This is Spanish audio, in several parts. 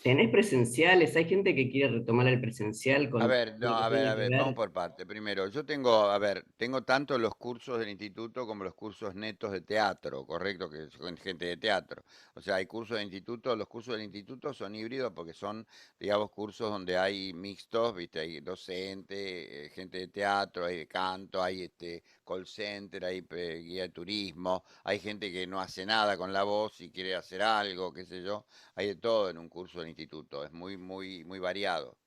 ¿Tenés presenciales? ¿Hay gente que quiere retomar el presencial A con ver, no, lo que a tenga que ver, vamos ver? por parte. Primero, yo tengo, a ver, tengo tanto los cursos del instituto como los cursos netos de teatro, correcto, que son gente de teatro. O sea, hay cursos de instituto, los cursos del instituto son híbridos porque son, digamos, cursos donde hay mixtos, viste, hay docente, gente de teatro, hay de canto, hay call center, hay guía de turismo, hay gente que no hace nada con la voz y quiere hacer algo, qué sé yo, hay de todo en un curso del instituto, es muy, muy, muy variado.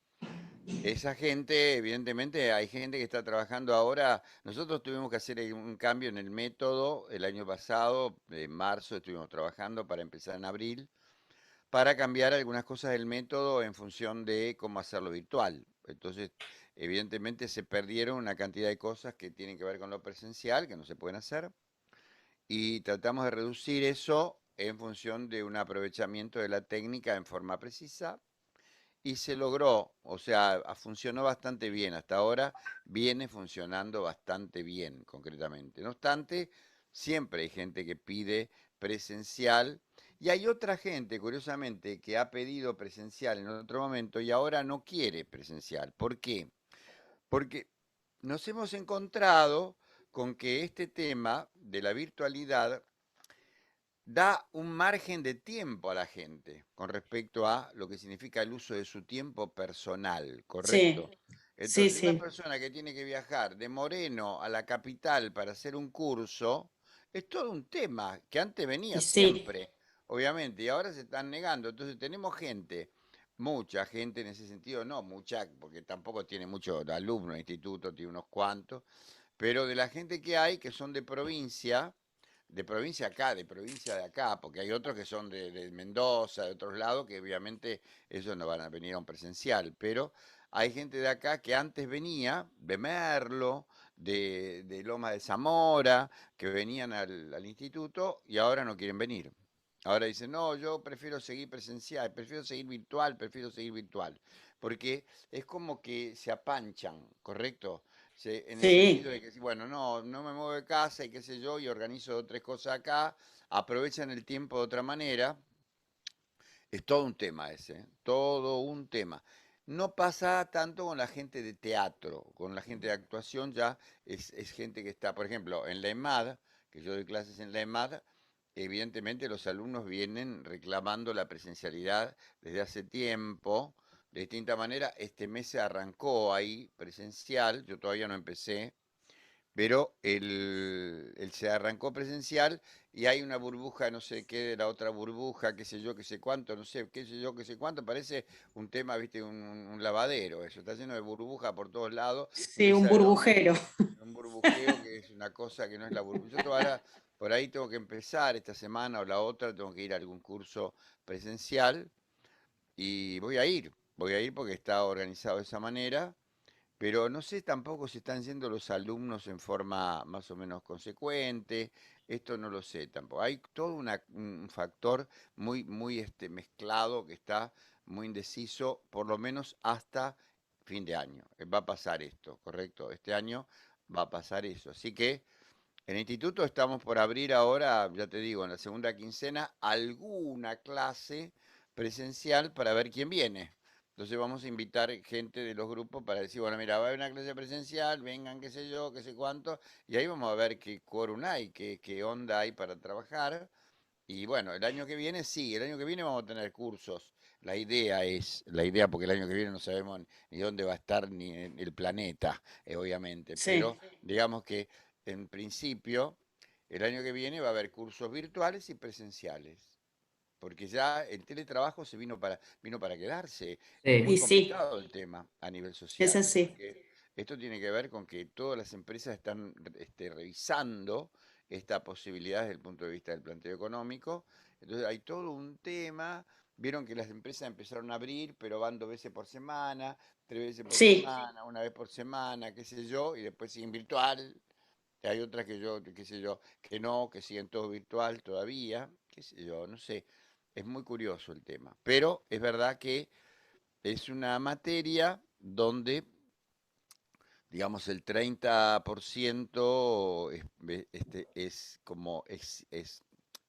Esa gente, evidentemente, hay gente que está trabajando ahora. Nosotros tuvimos que hacer un cambio en el método el año pasado, en marzo estuvimos trabajando para empezar en abril, para cambiar algunas cosas del método en función de cómo hacerlo virtual. Entonces, evidentemente se perdieron una cantidad de cosas que tienen que ver con lo presencial, que no se pueden hacer, y tratamos de reducir eso en función de un aprovechamiento de la técnica en forma precisa y se logró, o sea, funcionó bastante bien. Hasta ahora viene funcionando bastante bien, concretamente. No obstante, siempre hay gente que pide presencial y hay otra gente, curiosamente, que ha pedido presencial en otro momento y ahora no quiere presencial. ¿Por qué? Porque nos hemos encontrado con que este tema de la virtualidad da un margen de tiempo a la gente con respecto a lo que significa el uso de su tiempo personal, Sí, ¿correcto? sí, Entonces, una sí. persona que tiene que viajar de Moreno a la capital para hacer un curso, es todo un tema que antes Y venía sí, siempre, obviamente, y ahora se están negando. Entonces, tenemos gente, mucha gente en ese sentido, no mucha, porque tampoco tiene muchos alumnos el instituto, tiene unos cuantos, pero de la gente que hay, que son de provincia acá, de provincia de acá, porque hay otros que son de Mendoza, de otros lados, que obviamente ellos no van a venir a un presencial, pero hay gente de acá que antes venía, de Merlo, de Loma de Zamora, que venían al instituto y ahora no quieren venir. Ahora dicen, no, yo prefiero seguir presencial, prefiero seguir virtual, porque es como que se apanchan, ¿correcto? En el sí. sentido de que, bueno, no, no me muevo de casa y qué sé yo, y organizo tres cosas acá, aprovechan el tiempo de otra manera, es todo un tema ese, ¿eh? Todo un tema. No pasa tanto con la gente de teatro, con la gente de actuación ya es gente que está, por ejemplo, en la EMAD, que yo doy clases en la EMAD, evidentemente los alumnos vienen reclamando la presencialidad desde hace tiempo, de distinta manera. Este mes se arrancó ahí presencial, yo todavía no empecé, pero él se arrancó presencial y hay una burbuja, no sé qué, de la otra burbuja, qué sé yo, qué sé cuánto, no sé, qué sé yo, qué sé cuánto, parece un tema, viste, un lavadero, eso, está lleno de burbuja por todos lados, no Sí, se un sabe dónde, burbujero. un burbujeo que es una cosa que no es la burbuja. Yo ahora por ahí tengo que empezar esta semana o la otra, tengo que ir a algún curso presencial y voy a ir porque está organizado de esa manera, pero no sé tampoco si están yendo los alumnos en forma más o menos consecuente, esto no lo sé tampoco. Hay todo un factor muy, muy mezclado que está muy indeciso, por lo menos hasta fin de año. Va a pasar esto, ¿correcto? Este año va a pasar eso. Así que en el instituto estamos por abrir ahora, ya te digo, en la segunda quincena, alguna clase presencial para ver quién viene. Entonces vamos a invitar gente de los grupos para decir, bueno, mira, va a haber una clase presencial, vengan, qué sé yo, qué sé cuánto, y ahí vamos a ver qué quórum hay, qué onda hay para trabajar. Y bueno, el año que viene sí, el año que viene vamos a tener cursos. La idea, porque el año que viene no sabemos ni dónde va a estar ni en el planeta, obviamente, pero Sí, digamos que en principio el año que viene va a haber cursos virtuales y presenciales, porque ya el teletrabajo vino para quedarse. Es muy y sí, sí, complicado el tema a nivel es social, así. porque esto tiene que ver con que todas las empresas están revisando esta posibilidad desde el punto de vista del planteo económico. Entonces hay todo un tema. Vieron que las empresas empezaron a abrir, pero van 2 veces por semana, 3 veces por Sí, semana, una vez por semana, qué sé yo, y después siguen virtual. Hay otras que yo, qué sé yo, que no, que siguen todo virtual todavía, qué sé yo, no sé. Es muy curioso el tema. Pero es verdad que es una materia donde, digamos, el 30% es como es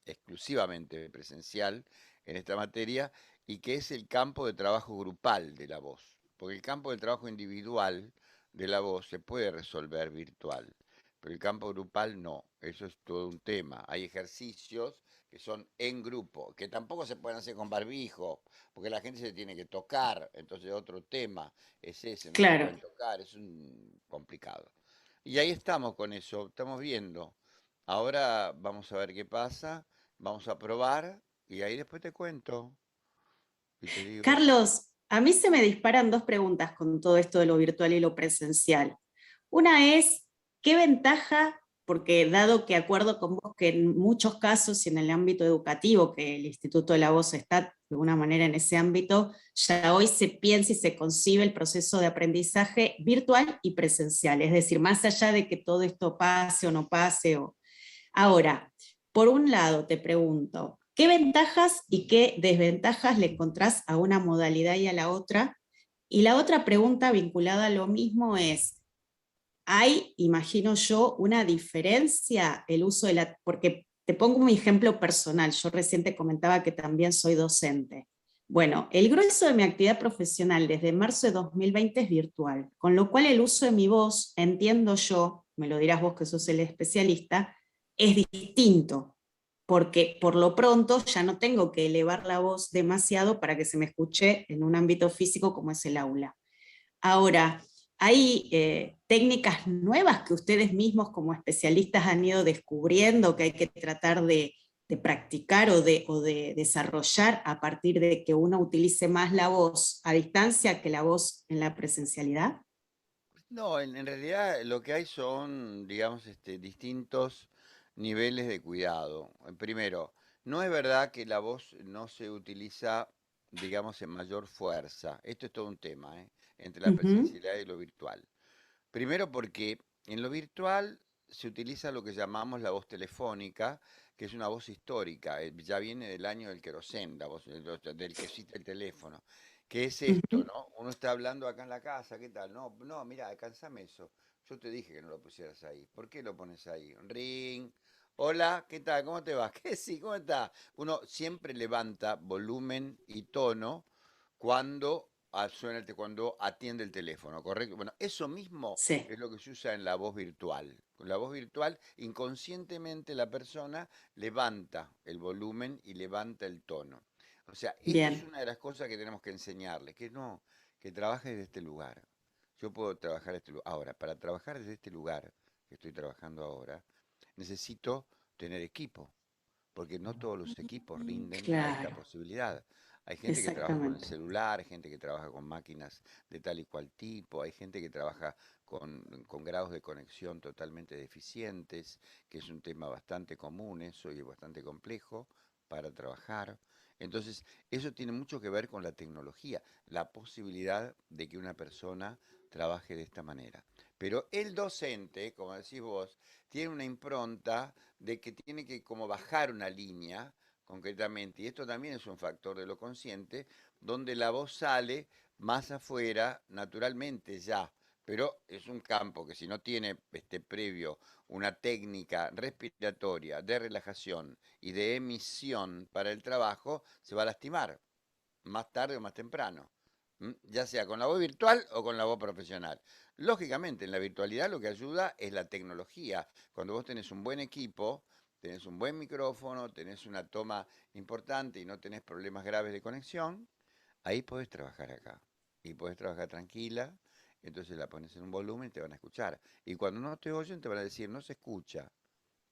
exclusivamente presencial, en esta materia, y que es el campo de trabajo grupal de la voz. Porque el campo de trabajo individual de la voz se puede resolver virtual, pero el campo grupal no. Eso es todo un tema. Hay ejercicios que son en grupo, que tampoco se pueden hacer con barbijo, porque la gente se tiene que tocar. Entonces otro tema es ese, no se Claro. pueden tocar, es un complicado. Y ahí estamos con eso, estamos viendo. Ahora vamos a ver qué pasa, vamos a probar y ahí después te cuento y te digo. Carlos, a mí se me disparan dos preguntas con todo esto de lo virtual y lo presencial. Una es, ¿qué ventaja? Porque dado que acuerdo con vos que en muchos casos y en el ámbito educativo, que el Instituto de la Voz está de alguna manera en ese ámbito, ya hoy se piensa y se concibe el proceso de aprendizaje virtual y presencial. Es decir, más allá de que todo esto pase o no pase. Ahora, por un lado te pregunto, ¿qué ventajas y qué desventajas le encontrás a una modalidad y a la otra? Y la otra pregunta vinculada a lo mismo es, ¿hay, imagino yo, una diferencia el uso de la... Porque te pongo un ejemplo personal, yo recién te comentaba que también soy docente. Bueno, el grueso de mi actividad profesional desde marzo de 2020 es virtual, con lo cual el uso de mi voz, entiendo yo, me lo dirás vos que sos el especialista, es distinto, porque por lo pronto ya no tengo que elevar la voz demasiado para que se me escuche en un ámbito físico como es el aula. Ahora, hay técnicas nuevas que ustedes mismos como especialistas han ido descubriendo que hay que tratar de practicar o de desarrollar a partir de que uno utilice más la voz a distancia que la voz en la presencialidad. No, en realidad lo que hay son, digamos, distintos niveles de cuidado. Primero, no es verdad que la voz no se utiliza, digamos, en mayor fuerza. Esto es todo un tema, ¿eh? Entre la Ujú. presencialidad y lo virtual. Primero porque en lo virtual se utiliza lo que llamamos la voz telefónica, que es una voz histórica, ya viene del año del querosén, la voz del que existe el teléfono. ¿Qué es esto, Ujú. no? Uno está hablando acá en la casa, ¿qué tal? No, no, mira, alcanzame eso. Yo te dije que no lo pusieras ahí. ¿Por qué lo pones ahí? Ring. Hola, ¿qué tal? ¿Cómo te va? ¿Qué sí? ¿Cómo está? Uno siempre levanta volumen y tono cuando cuando atiende el teléfono, ¿correcto? Bueno, eso mismo Sí, es lo que se usa en la voz virtual. Con la voz virtual, inconscientemente la persona levanta el volumen y levanta el tono. O sea, esto es bien. una de las cosas que tenemos que enseñarle, que no, que trabaje desde este lugar. Yo puedo trabajar desde este lugar. Ahora, para trabajar desde este lugar que estoy trabajando ahora, necesito tener equipo, porque no todos los equipos rinden a esta Claro, posibilidad. Hay gente que trabaja con el exactamente. celular, hay gente que trabaja con máquinas de tal y cual tipo, hay gente que trabaja con grados de conexión totalmente deficientes, que es un tema bastante común eso y bastante complejo para trabajar. Entonces, eso tiene mucho que ver con la tecnología, la posibilidad de que una persona trabaje de esta manera. Pero el docente, como decís vos, tiene una impronta de que tiene que como bajar una línea concretamente, y esto también es un factor de lo consciente, donde la voz sale más afuera naturalmente ya, pero es un campo que si no tiene previo una técnica respiratoria de relajación y de emisión para el trabajo, se va a lastimar más tarde o más temprano, ya sea con la voz virtual o con la voz profesional. Lógicamente, en la virtualidad lo que ayuda es la tecnología. Cuando vos tenés un buen equipo, tenés un buen micrófono, tenés una toma importante y no tenés problemas graves de conexión, ahí podés trabajar acá. Y podés trabajar tranquila, entonces la pones en un volumen y te van a escuchar. Y cuando no te oyen, te van a decir, no se escucha.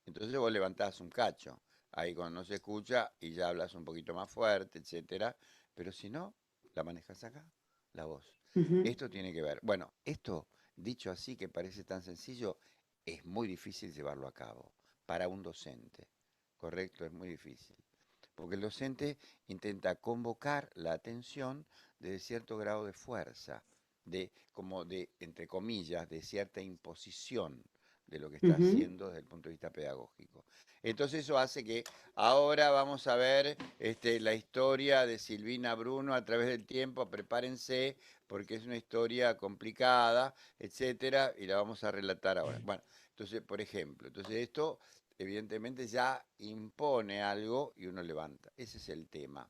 Entonces vos levantás un cacho. Ahí cuando no se escucha y ya hablas un poquito más fuerte, etcétera. Pero si no, la manejas acá, la voz. Ujú. Esto tiene que ver. Bueno, esto, dicho así, que parece tan sencillo, es muy difícil llevarlo a cabo para un docente. ¿Correcto? Es muy difícil. Porque el docente intenta convocar la atención de cierto grado de fuerza, como de, entre comillas, de cierta imposición de lo que está Ujú. haciendo desde el punto de vista pedagógico. Entonces eso hace que ahora vamos a ver la historia de Silvina Bruno a través del tiempo, prepárense porque es una historia complicada, etcétera, y la vamos a relatar ahora. Bueno, entonces, por ejemplo, entonces esto evidentemente ya impone algo y uno levanta. Ese es el tema.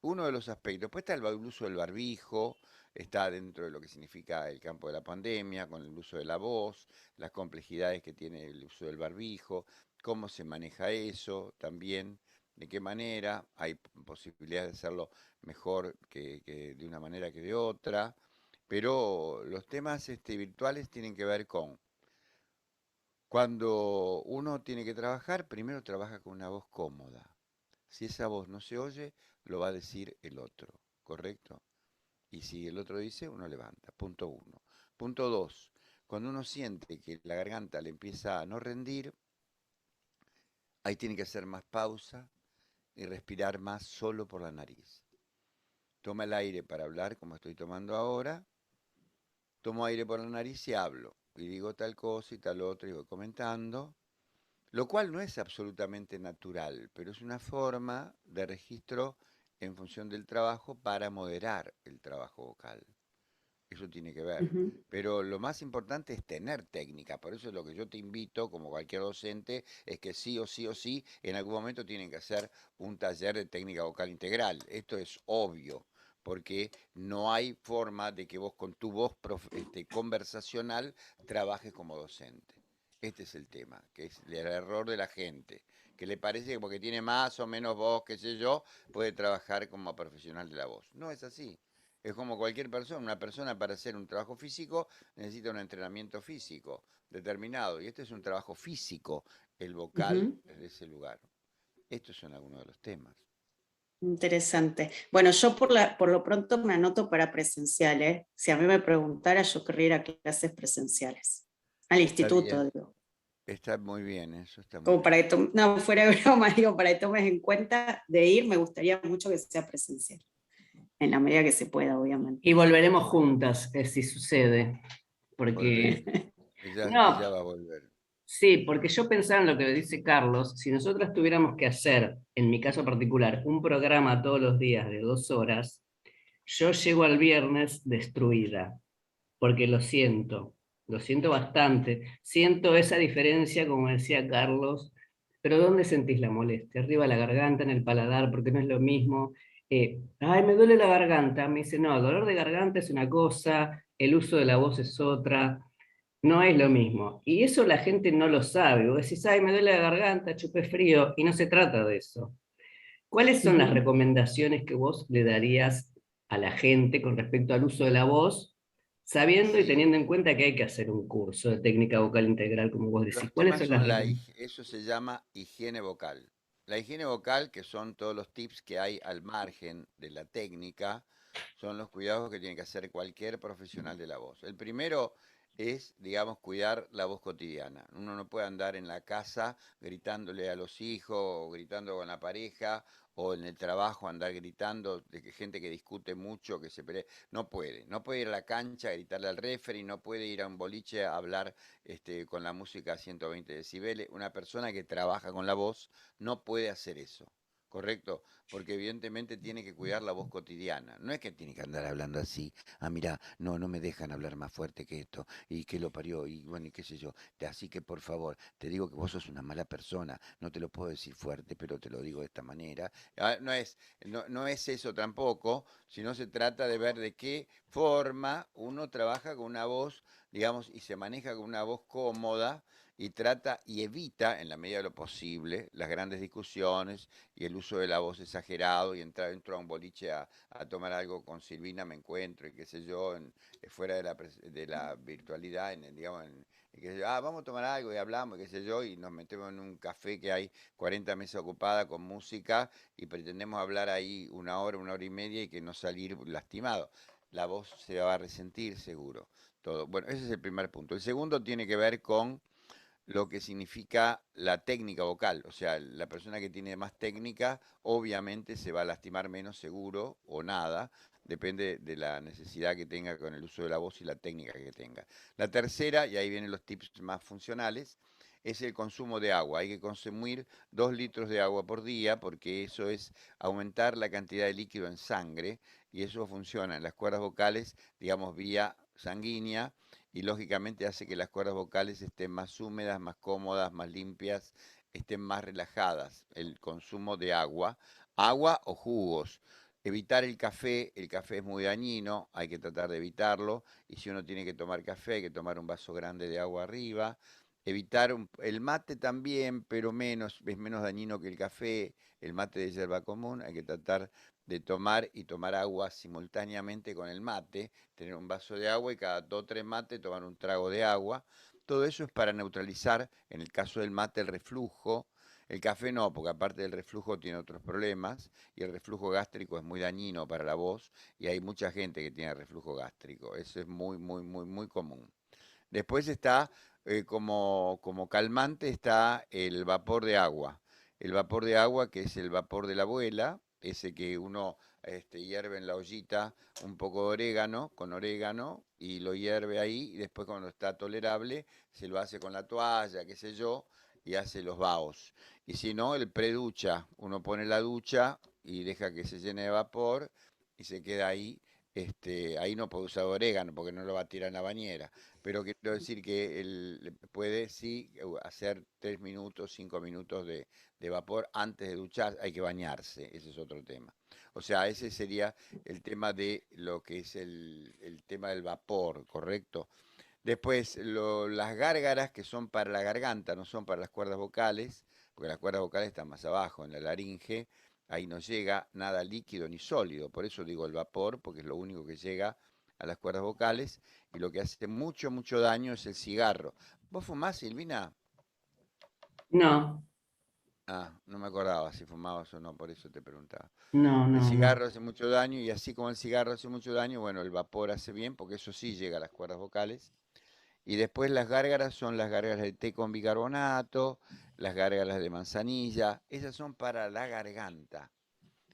uno de los aspectos. Después está el uso del barbijo, está dentro de lo que significa el campo de la pandemia, con el uso de la voz, las complejidades que tiene el uso del barbijo, cómo se maneja eso también, de qué manera, hay posibilidades de hacerlo mejor que de una manera que de otra, pero los temas virtuales tienen que ver con cuando uno tiene que trabajar, primero trabaja con una voz cómoda. Si esa voz no se oye, lo va a decir el otro, ¿correcto? Y si el otro dice, uno levanta. Punto uno. Punto dos. Cuando uno siente que la garganta le empieza a no rendir, ahí tiene que hacer más pausa y respirar más solo por la nariz. Toma el aire para hablar como estoy tomando ahora. Tomo aire por la nariz y hablo. Y digo tal cosa y tal otra y voy comentando. Lo cual no es absolutamente natural, pero es una forma de registro en función del trabajo para moderar el trabajo vocal. Eso tiene que ver. Ujú. Pero lo más importante es tener técnica. Por eso es lo que yo te invito, como cualquier docente, es que sí o sí o sí, en algún momento tienen que hacer un taller de técnica vocal integral. Esto es obvio, porque no hay forma de que vos con tu voz conversacional trabajes como docente. Este es el tema, que es el error de la gente, que le parece que porque tiene más o menos voz, qué sé yo, puede trabajar como profesional de la voz. No es así. Es como cualquier persona, una persona para hacer un trabajo físico necesita un entrenamiento físico determinado. Y este es un trabajo físico, el vocal Ujú. desde ese lugar. Estos son algunos de los temas. Interesante. Bueno, yo por lo pronto me anoto para presencial, ¿eh? Si a mí me preguntara, yo querría ir a clases presenciales. Al Está instituto, bien, digo. está muy bien, eso está muy Como para bien. que no, fuera de broma, digo, para que tomes en cuenta de ir, me gustaría mucho que sea presencial, en la medida que se pueda, obviamente. Y volveremos juntas, si sucede. Porque, Volveremos. Ella no, va a volver. sí, porque yo pensaba en lo que dice Carlos, si nosotras tuviéramos que hacer, en mi caso particular, un programa todos los días de 2 horas, yo llego al viernes destruida, porque lo siento bastante, siento esa diferencia, como decía Carlos, pero ¿dónde sentís la molestia? Arriba de la garganta, en el paladar, porque no es lo mismo. Ay, me duele la garganta, me dice, no, el dolor de garganta es una cosa, el uso de la voz es otra, no es lo mismo. Y eso la gente no lo sabe. Vos decís, ay, me duele la garganta, chupé frío, y no se trata de eso. ¿Cuáles son las Ujú. recomendaciones que vos le darías a la gente con respecto al uso de la voz, sabiendo y Sí, teniendo en cuenta que hay que hacer un curso de técnica vocal integral, como vos decís? los ¿Cuáles temas son las son recomendaciones? eso se llama higiene vocal. La higiene vocal, que son todos los tips que hay al margen de la técnica, son los cuidados que tiene que hacer cualquier profesional de la voz. El primero es, digamos, cuidar la voz cotidiana. Uno no puede andar en la casa gritándole a los hijos, o gritando con la pareja, o en el trabajo andar gritando de que gente que discute mucho, que se pelea. No puede ir a la cancha a gritarle al referee, no puede ir a un boliche a hablar con la música a 120 decibeles. Una persona que trabaja con la voz no puede hacer eso, ¿correcto? Porque evidentemente tiene que cuidar la voz cotidiana. No es que tiene que andar hablando así. Ah, mira, no, no me dejan hablar más fuerte que esto. Y que lo parió. Y bueno, y qué sé yo. Así que por favor, te digo que vos sos una mala persona. No te lo puedo decir fuerte, pero te lo digo de esta manera. No es eso tampoco, sino se trata de ver de qué forma uno trabaja con una voz, digamos, y se maneja con una voz cómoda y trata y evita, en la medida de lo posible, las grandes discusiones y el uso de la voz exagerado y entrar dentro a un boliche a tomar algo con Silvina me encuentro y qué sé yo, fuera de la virtualidad, digamos, qué sé yo, vamos a tomar algo y hablamos, qué sé yo, y nos metemos en un café que hay 40 mesas ocupadas con música y pretendemos hablar ahí una hora y media y que no salir lastimado. La voz se va a resentir seguro. Todo. Bueno, ese es el primer punto. El segundo tiene que ver con lo que significa la técnica vocal. O sea, la persona que tiene más técnica obviamente se va a lastimar menos seguro o nada. Depende de la necesidad que tenga con el uso de la voz y la técnica que tenga. La tercera, y ahí vienen los tips más funcionales, es el consumo de agua. Hay que consumir 2 litros de agua por día porque eso es aumentar la cantidad de líquido en sangre y eso funciona en las cuerdas vocales, digamos, vía sanguínea y lógicamente hace que las cuerdas vocales estén más húmedas, más cómodas, más limpias, estén más relajadas. El consumo de agua, agua o jugos. Evitar el café es muy dañino, hay que tratar de evitarlo, y si uno tiene que tomar café, hay que tomar un vaso grande de agua arriba. Evitar el mate también, pero es menos dañino que el café, el mate de yerba común, hay que tratar de tomar agua simultáneamente con el mate, tener un vaso de agua y cada 2 o 3 mates tomar un trago de agua. Todo eso es para neutralizar, en el caso del mate, el reflujo. El café no, porque aparte del reflujo tiene otros problemas y el reflujo gástrico es muy dañino para la voz y hay mucha gente que tiene reflujo gástrico. Eso es muy, muy, muy, muy común. Después está como calmante está el vapor de agua. El vapor de agua, que es el vapor de la abuela, ese que uno hierve en la ollita un poco de orégano, con orégano, y lo hierve ahí, y después cuando está tolerable, se lo hace con la toalla, qué sé yo, y hace los vaos. Y si no, el preducha, uno pone la ducha y deja que se llene de vapor y se queda ahí. Ahí no puede usar orégano porque no lo va a tirar en la bañera, pero quiero decir que él puede sí hacer 3 minutos, 5 minutos de vapor antes de duchar, hay que bañarse, ese es otro tema. O sea, ese sería el tema de lo que es el tema del vapor, ¿correcto? Después, las gárgaras que son para la garganta, no son para las cuerdas vocales, porque las cuerdas vocales están más abajo, en la laringe, ahí no llega nada líquido ni sólido, por eso digo el vapor, porque es lo único que llega a las cuerdas vocales, y lo que hace mucho, mucho daño es el cigarro. ¿Vos fumás, Silvina? No, Ah, no me acordaba si fumabas o no, por eso te preguntaba. no, El no, no. cigarro hace mucho daño, y así como el cigarro hace mucho daño, bueno, el vapor hace bien, porque eso sí llega a las cuerdas vocales. Y después las gárgaras son las gárgaras de té con bicarbonato, las gárgaras de manzanilla, esas son para la garganta,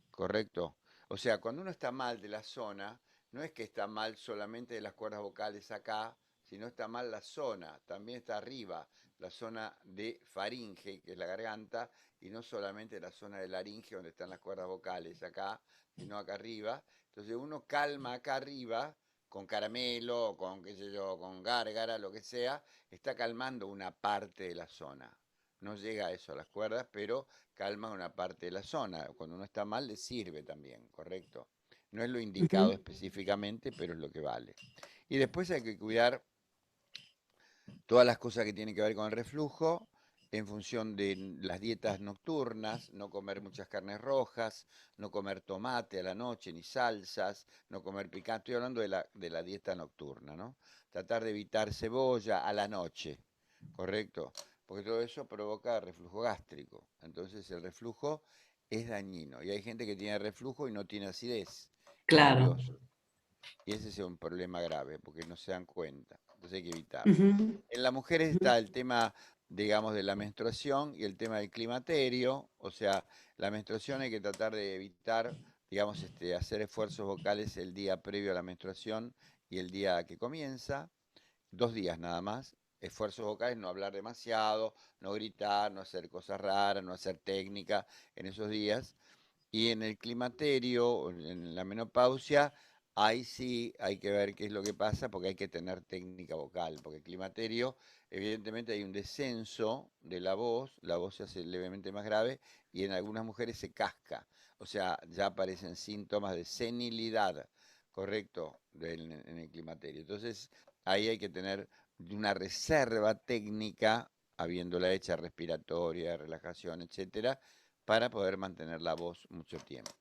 ¿correcto? O sea, cuando uno está mal de la zona, no es que está mal solamente de las cuerdas vocales acá, sino está mal la zona, también está arriba, la zona de faringe, que es la garganta, y no solamente la zona de laringe, donde están las cuerdas vocales acá, sino acá arriba. Entonces uno calma acá arriba, con caramelo, con qué sé yo, con gárgara, lo que sea, está calmando una parte de la zona. No llega a eso a las cuerdas, pero calma una parte de la zona. Cuando uno está mal, le sirve también, ¿correcto? No es lo indicado Ujú. específicamente, pero es lo que vale. Y después hay que cuidar todas las cosas que tienen que ver con el reflujo, en función de las dietas nocturnas, no comer muchas carnes rojas, no comer tomate a la noche, ni salsas, no comer picante. Estoy hablando de la dieta nocturna, ¿no? Tratar de evitar cebolla a la noche, ¿correcto? Porque todo eso provoca reflujo gástrico. Entonces el reflujo es dañino. Y hay gente que tiene reflujo y no tiene acidez, es Claro. nervioso. Y ese es un problema grave, porque no se dan cuenta. Entonces hay que evitarlo. Ujú. En las mujeres está el tema, digamos, de la menstruación y el tema del climaterio. O sea, la menstruación hay que tratar de evitar, digamos, hacer esfuerzos vocales el día previo a la menstruación y el día que comienza. 2 días nada más. Esfuerzos vocales, no hablar demasiado, no gritar, no hacer cosas raras, no hacer técnica en esos días. Y en el climaterio, en la menopausia, ahí sí hay que ver qué es lo que pasa, porque hay que tener técnica vocal, porque el climaterio, evidentemente hay un descenso de la voz se hace levemente más grave y en algunas mujeres se casca, o sea, ya aparecen síntomas de senilidad, correcto, en el climaterio. Entonces, ahí hay que tener una reserva técnica, habiéndola hecha respiratoria, relajación, etcétera, para poder mantener la voz mucho tiempo.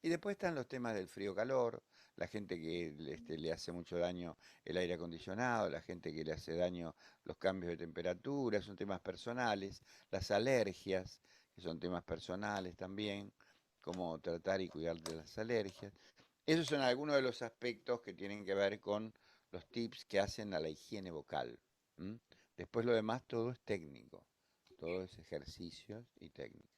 Y después están los temas del frío-calor, la gente que le hace mucho daño el aire acondicionado, la gente que le hace daño los cambios de temperatura, son temas personales, las alergias, que son temas personales también, cómo tratar y cuidar de las alergias. Esos son algunos de los aspectos que tienen que ver con los tips que hacen a la higiene vocal. ¿M? Después lo demás todo es técnico, todo es ejercicios y técnicas.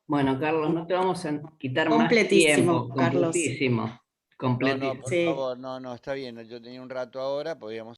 Bueno, Carlos, no te vamos a quitar más tiempo. Completísimo, Carlos. Completísimo. No, no, por Completísimo. Sí. favor, no, no, está bien. Yo tenía un rato ahora, podíamos